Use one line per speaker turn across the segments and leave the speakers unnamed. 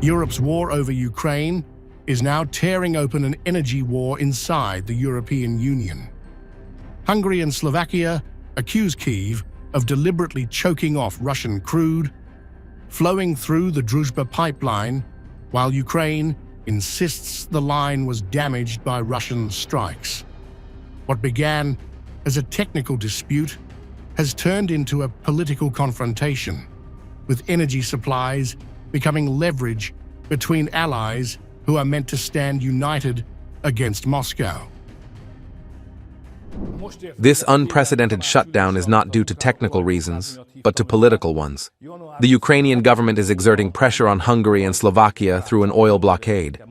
Europe's war over Ukraine is now tearing open an energy war inside the European Union. Hungary and Slovakia accuse Kyiv of deliberately choking off Russian crude, flowing through the Druzhba pipeline, while Ukraine insists the line was damaged by Russian strikes. What began as a technical dispute has turned into a political confrontation, with energy supplies becoming leverage between allies who are meant to stand united against Moscow.
This unprecedented shutdown is not due to technical reasons, but to political ones. The Ukrainian government is exerting pressure on Hungary and Slovakia through an oil blockade.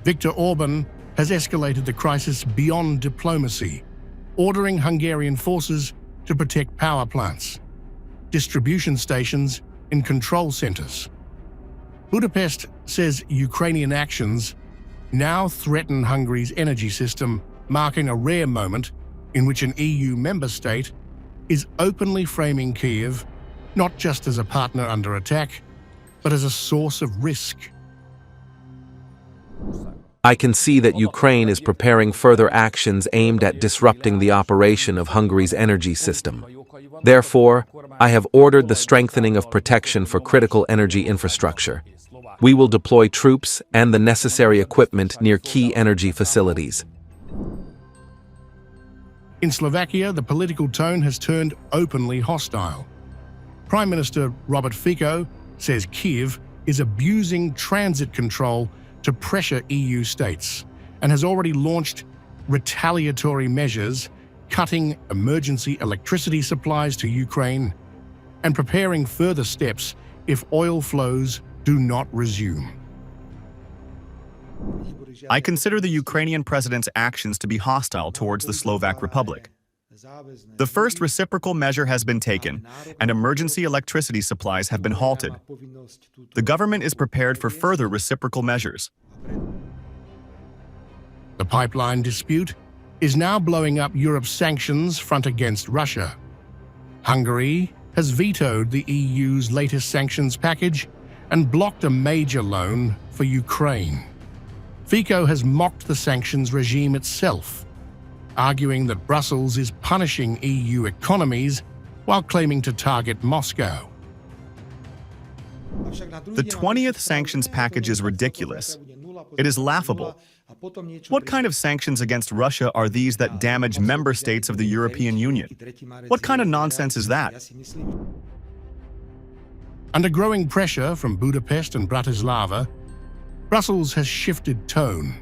Viktor Orban has escalated the crisis beyond diplomacy, ordering Hungarian forces to protect power plants, distribution stations, and control centers. Budapest says Ukrainian actions now threaten Hungary's energy system, marking a rare moment in which an EU member state is openly framing Kyiv not just as a partner under attack, but as a source of risk.
I can see that Ukraine is preparing further actions aimed at disrupting the operation of Hungary's energy system. Therefore, I have ordered the strengthening of protection for critical energy infrastructure. We will deploy troops and the necessary equipment near key energy facilities.
In Slovakia, the political tone has turned openly hostile. Prime Minister Robert Fico says Kyiv is abusing transit control to pressure EU states and has already launched retaliatory measures, cutting emergency electricity supplies to Ukraine and preparing further steps if oil flows do not resume.
I consider the Ukrainian president's actions to be hostile towards the Slovak Republic. The first reciprocal measure has been taken, and emergency electricity supplies have been halted. The government is prepared for further reciprocal measures.
The pipeline dispute is now blowing up Europe's sanctions front against Russia. Hungary has vetoed the EU's latest sanctions package and blocked a major loan for Ukraine. Fico has mocked the sanctions regime itself, arguing that Brussels is punishing EU economies while claiming to target Moscow.
The 20th sanctions package is ridiculous. It is laughable. What kind of sanctions against Russia are these that damage member states of the European Union? What kind of nonsense is that?
Under growing pressure from Budapest and Bratislava, Brussels has shifted tone.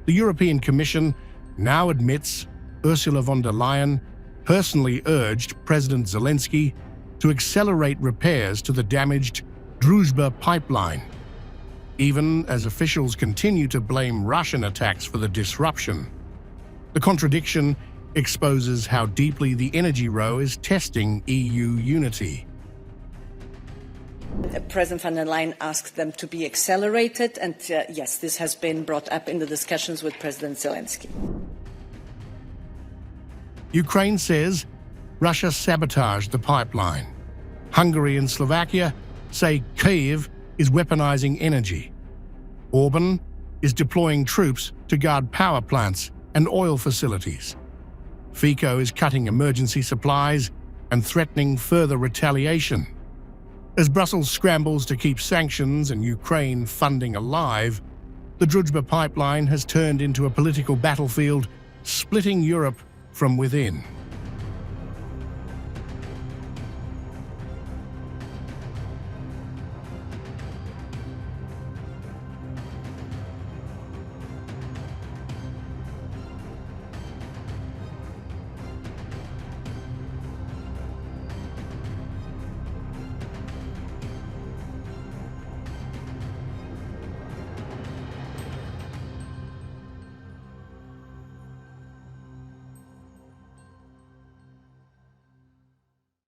The European Commission now admits Ursula von der Leyen personally urged President Zelensky to accelerate repairs to the damaged Druzhba pipeline, even as officials continue to blame Russian attacks for the disruption. The contradiction exposes how deeply the energy row is testing EU unity.
President von der Leyen asked them to be accelerated, and yes, this has been brought up in the discussions with President Zelensky.
Ukraine says Russia sabotaged the pipeline. Hungary and Slovakia say Kyiv is weaponizing energy. Orban is deploying troops to guard power plants and oil facilities. Fico is cutting emergency supplies and threatening further retaliation. As Brussels scrambles to keep sanctions and Ukraine funding alive, the Druzhba pipeline has turned into a political battlefield, splitting Europe from within.